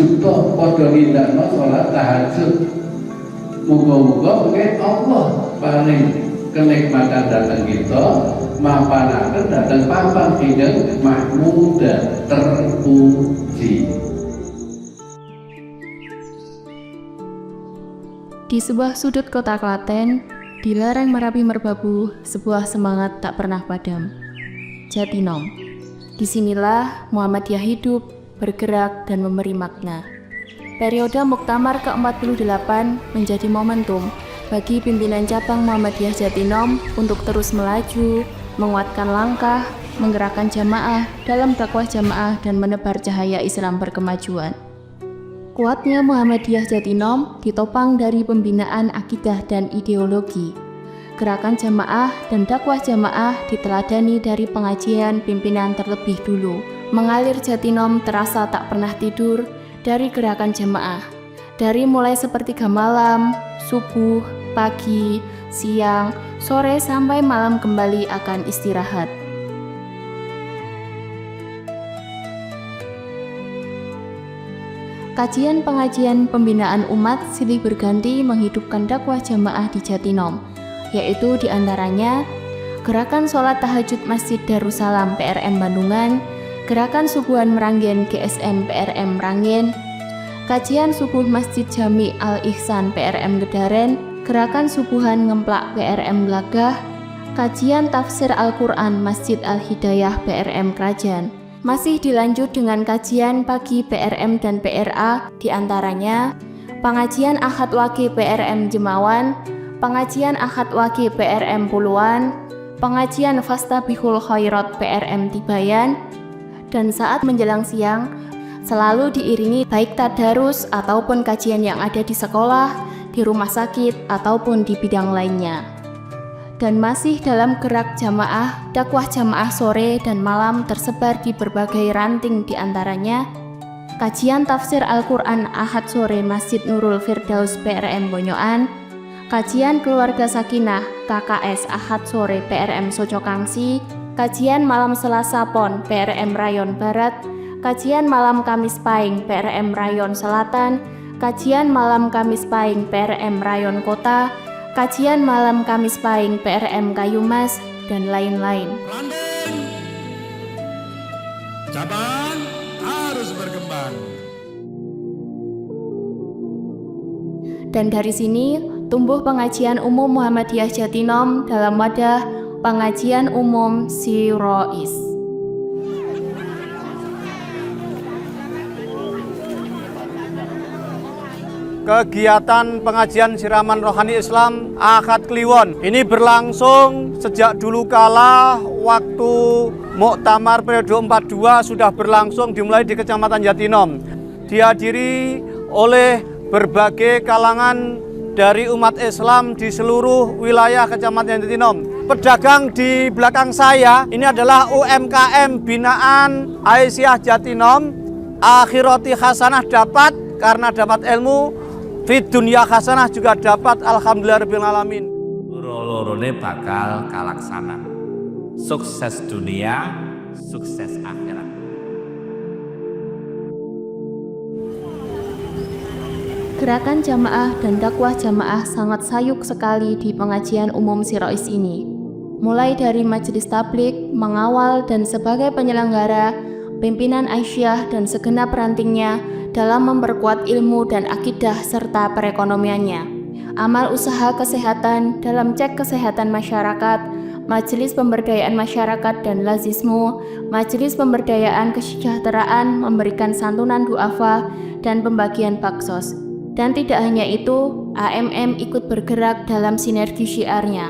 tahajud toh padha nindakno salat tahajud. Muga-muga mungkin Allah paling kenikmatan datang kita mapanaken datang papan ingkang mahmuda terpuji. Di sebuah sudut kota Klaten, di lereng Merapi Merbabu, sebuah semangat tak pernah padam. Jatinom. Disinilah Muhammadiyah hidup, bergerak, dan memberi makna. Periode Muktamar ke-48 menjadi momentum bagi pimpinan cabang Muhammadiyah Jatinom untuk terus melaju, menguatkan langkah, menggerakkan jamaah dalam dakwah jamaah dan menebar cahaya Islam berkemajuan. Kuatnya Muhammadiyah Jatinom ditopang dari pembinaan akidah dan ideologi. Gerakan jamaah dan dakwah jamaah diteladani dari pengajian pimpinan terlebih dulu. Mengalir Jatinom terasa tak pernah tidur dari gerakan jamaah. Dari mulai sepertiga malam, subuh, pagi, siang, sore sampai malam kembali akan istirahat. Kajian pengajian pembinaan umat silih berganti menghidupkan dakwah jamaah di Jatinom, yaitu diantaranya Gerakan Sholat Tahajud Masjid Darussalam PRM Bandungan, Gerakan Subuhan Meranggen GSM PRM Meranggen, Kajian Subuh Masjid Jami Al-Ihsan PRM Gedaren, Gerakan Subuhan Ngemplak PRM Glagah, Kajian Tafsir Al-Quran Masjid Al-Hidayah PRM Krajan. Masih dilanjut dengan kajian pagi PRM dan PRA, diantaranya pengajian Ahad Wage PRM Jemawan, pengajian Ahad Wage PRM Puluhan, pengajian Fastabihul Khairat PRM Tibayan, dan saat menjelang siang selalu diiringi baik tadarus ataupun kajian yang ada di sekolah, di rumah sakit, ataupun di bidang lainnya. Dan masih dalam gerak jamaah, dakwah jamaah sore dan malam tersebar di berbagai ranting, diantaranya kajian tafsir Al-Quran Ahad sore Masjid Nurul Firdaus PRM Bonyoan, kajian keluarga Sakinah KKS Ahad sore PRM Socokangsi, kajian malam Selasa Pon PRM Rayon Barat, kajian malam Kamis Pahing PRM Rayon Selatan, kajian malam Kamis Pahing PRM Rayon Kota, kajian malam Kamis Pahing PRM Kayumas, dan lain-lain. London, cabang harus berkembang. Dan dari sini tumbuh pengajian umum Muhammadiyah Jatinom dalam wadah pengajian umum Sirois. Kegiatan pengajian siraman rohani Islam Ahad Kliwon ini berlangsung sejak dulu kala waktu Muktamar periode 42 sudah berlangsung dimulai di Kecamatan Jatinom. Dihadiri oleh berbagai kalangan dari umat Islam di seluruh wilayah Kecamatan Jatinom. Pedagang di belakang saya ini adalah UMKM binaan Aisyah Jatinom. Akhirati hasanah dapat karena dapat ilmu. Fit dunia hasanah juga dapat, alhamdulillah rabbil alamin. Loro-lorone bakal kalaksana. Sukses dunia, sukses akhirat. Gerakan jamaah dan dakwah jamaah sangat sayuk sekali di pengajian umum Sirois ini. Mulai dari majelis tablik, mengawal dan sebagai penyelenggara, pimpinan Aisyah dan segenap rantingnya dalam memperkuat ilmu dan akidah serta perekonomiannya. Amal usaha kesehatan dalam cek kesehatan masyarakat, majelis pemberdayaan masyarakat dan lazismu, majelis pemberdayaan kesejahteraan memberikan santunan duafa dan pembagian baksos. Dan tidak hanya itu, AMM ikut bergerak dalam sinergi syiarnya.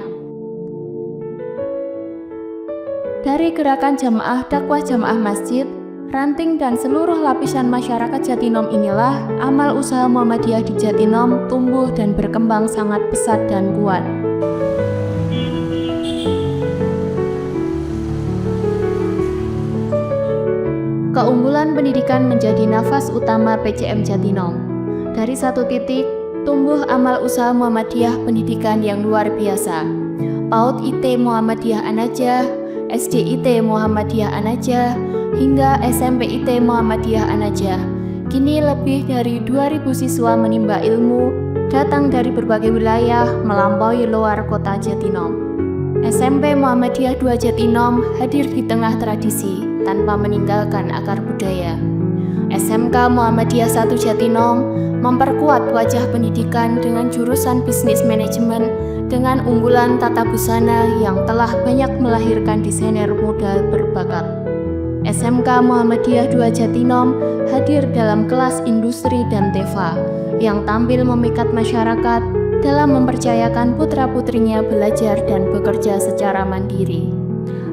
Dari gerakan jamaah dakwah jamaah masjid, ranting dan seluruh lapisan masyarakat Jatinom inilah amal usaha Muhammadiyah di Jatinom tumbuh dan berkembang sangat pesat dan kuat. Keunggulan pendidikan menjadi nafas utama PCM Jatinom. Dari satu titik, tumbuh amal usaha Muhammadiyah pendidikan yang luar biasa. PAUD IT Muhammadiyah An-Najah, SD IT Muhammadiyah An-Najah, hingga SMP IT Muhammadiyah An-Najah. Kini lebih dari 2.000 siswa menimba ilmu datang dari berbagai wilayah melampaui luar kota Jatinom. SMP Muhammadiyah 2 Jatinom hadir di tengah tradisi tanpa meninggalkan akar budaya. SMK Muhammadiyah 1 Jatinom memperkuat wajah pendidikan dengan jurusan bisnis manajemen dengan unggulan tata busana yang telah banyak melahirkan desainer muda berbakat. SMK Muhammadiyah 2 Jatinom hadir dalam kelas industri dan TEVA yang tampil memikat masyarakat dalam mempercayakan putra-putrinya belajar dan bekerja secara mandiri.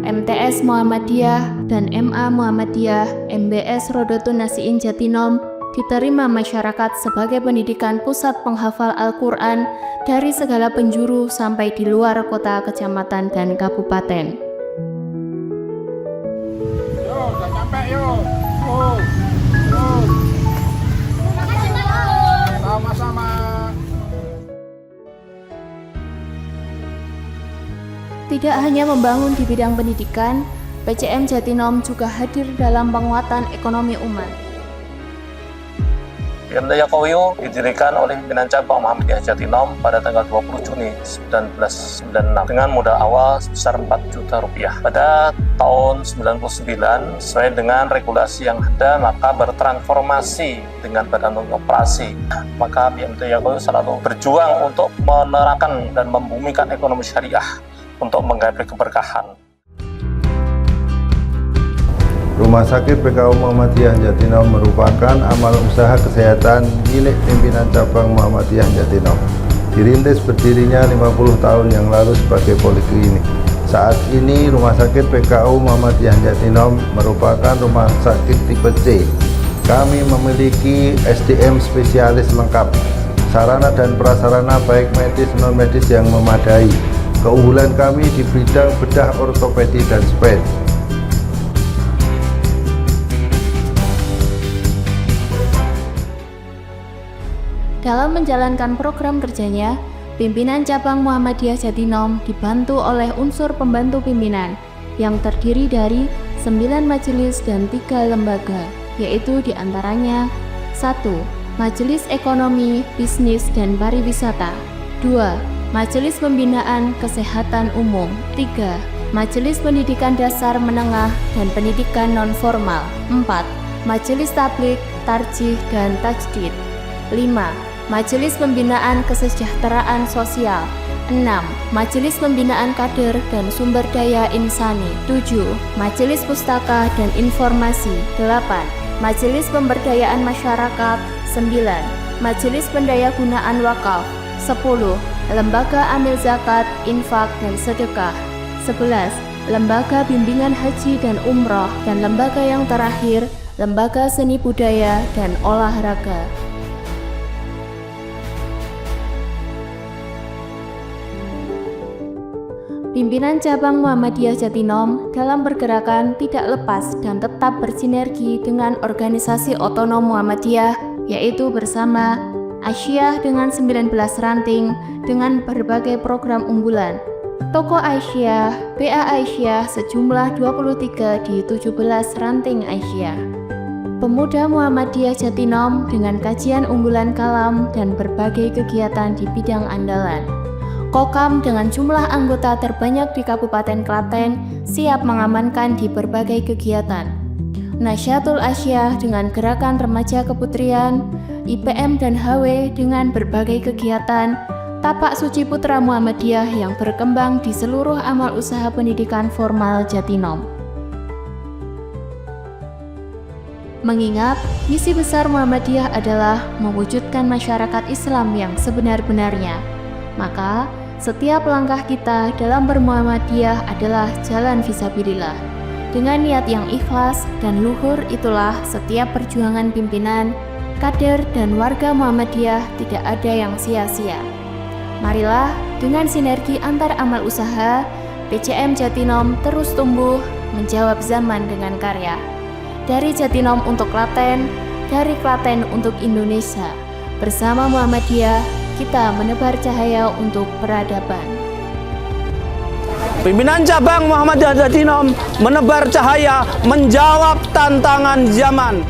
MTS Muhammadiyah dan MA Muhammadiyah MBS Rodotun Nasiin Jatinom diterima masyarakat sebagai pendidikan pusat penghafal Al-Quran dari segala penjuru sampai di luar kota, kecamatan, dan kabupaten. Yo, udah nyampe yo. Sama-sama. Tidak hanya membangun di bidang pendidikan, PCM Jatinom juga hadir dalam penguatan ekonomi umat. PMT Yakowiyo didirikan oleh pimpinan cabang Muhammadiyah Jatinom pada tanggal 20 Juni 1996 dengan modal awal sebesar 4 juta rupiah. Pada tahun 99, sesuai dengan regulasi yang ada, maka bertransformasi dengan badan operasi. Maka PMT Yakowiyo selalu berjuang untuk menerapkan dan membumikan ekonomi syariah untuk menggapai keberkahan. Rumah Sakit PKU Muhammadiyah Jatinom merupakan amal usaha kesehatan milik pimpinan cabang Muhammadiyah Jatinom. Dirintis berdirinya 50 tahun yang lalu sebagai poliklinik. Saat ini Rumah Sakit PKU Muhammadiyah Jatinom merupakan rumah sakit tipe C. Kami memiliki SDM spesialis lengkap, sarana dan prasarana baik medis non-medis yang memadai. Keunggulan kami di bidang bedah ortopedi dan spes. Dalam menjalankan program kerjanya, pimpinan cabang Muhammadiyah Jatinom dibantu oleh unsur pembantu pimpinan yang terdiri dari 9 majelis dan 3 lembaga, yaitu diantaranya 1. Majelis Ekonomi, Bisnis, dan Pariwisata. 2. Majelis Pembinaan Kesehatan Umum. 3. Majelis Pendidikan Dasar Menengah dan Pendidikan Non-Formal. 4. Majelis Tabligh, Tarjih, dan Tajdid. 5. Majelis Pembinaan Kesejahteraan Sosial. 6. Majelis Pembinaan Kader dan Sumber Daya Insani. 7. Majelis Pustaka dan Informasi. 8. Majelis Pemberdayaan Masyarakat. 9. Majelis Pendayagunaan Wakaf. 10. Lembaga Amil Zakat, Infak, dan Sedekah. 11. Lembaga Bimbingan Haji dan Umroh. Dan lembaga yang terakhir, Lembaga Seni Budaya dan Olahraga. Pimpinan cabang Muhammadiyah Jatinom dalam pergerakan tidak lepas dan tetap bersinergi dengan organisasi otonom Muhammadiyah, yaitu bersama Aisyah dengan 19 ranting dengan berbagai program unggulan, Toko Aisyah, BA Aisyah sejumlah 23 di 17 ranting Aisyah, Pemuda Muhammadiyah Jatinom dengan kajian unggulan kalam dan berbagai kegiatan di bidang andalan, Kokam dengan jumlah anggota terbanyak di Kabupaten Klaten siap mengamankan di berbagai kegiatan, Nasyatul Asyah dengan gerakan remaja keputrian, IPM dan HW dengan berbagai kegiatan, Tapak Suci Putra Muhammadiyah yang berkembang di seluruh amal usaha pendidikan formal Jatinom. Mengingat misi besar Muhammadiyah adalah mewujudkan masyarakat Islam yang sebenar-benarnya, maka setiap langkah kita dalam bermuhammadiyah adalah jalan fisabilillah. Dengan niat yang ikhlas dan luhur itulah setiap perjuangan pimpinan, kader, dan warga Muhammadiyah tidak ada yang sia-sia. Marilah dengan sinergi antar amal usaha, PCM Jatinom terus tumbuh menjawab zaman dengan karya. Dari Jatinom untuk Klaten, dari Klaten untuk Indonesia. Bersama Muhammadiyah, kita menebar cahaya untuk peradaban. Pimpinan cabang Muhammadiyah Jatinom menebar cahaya menjawab tantangan zaman.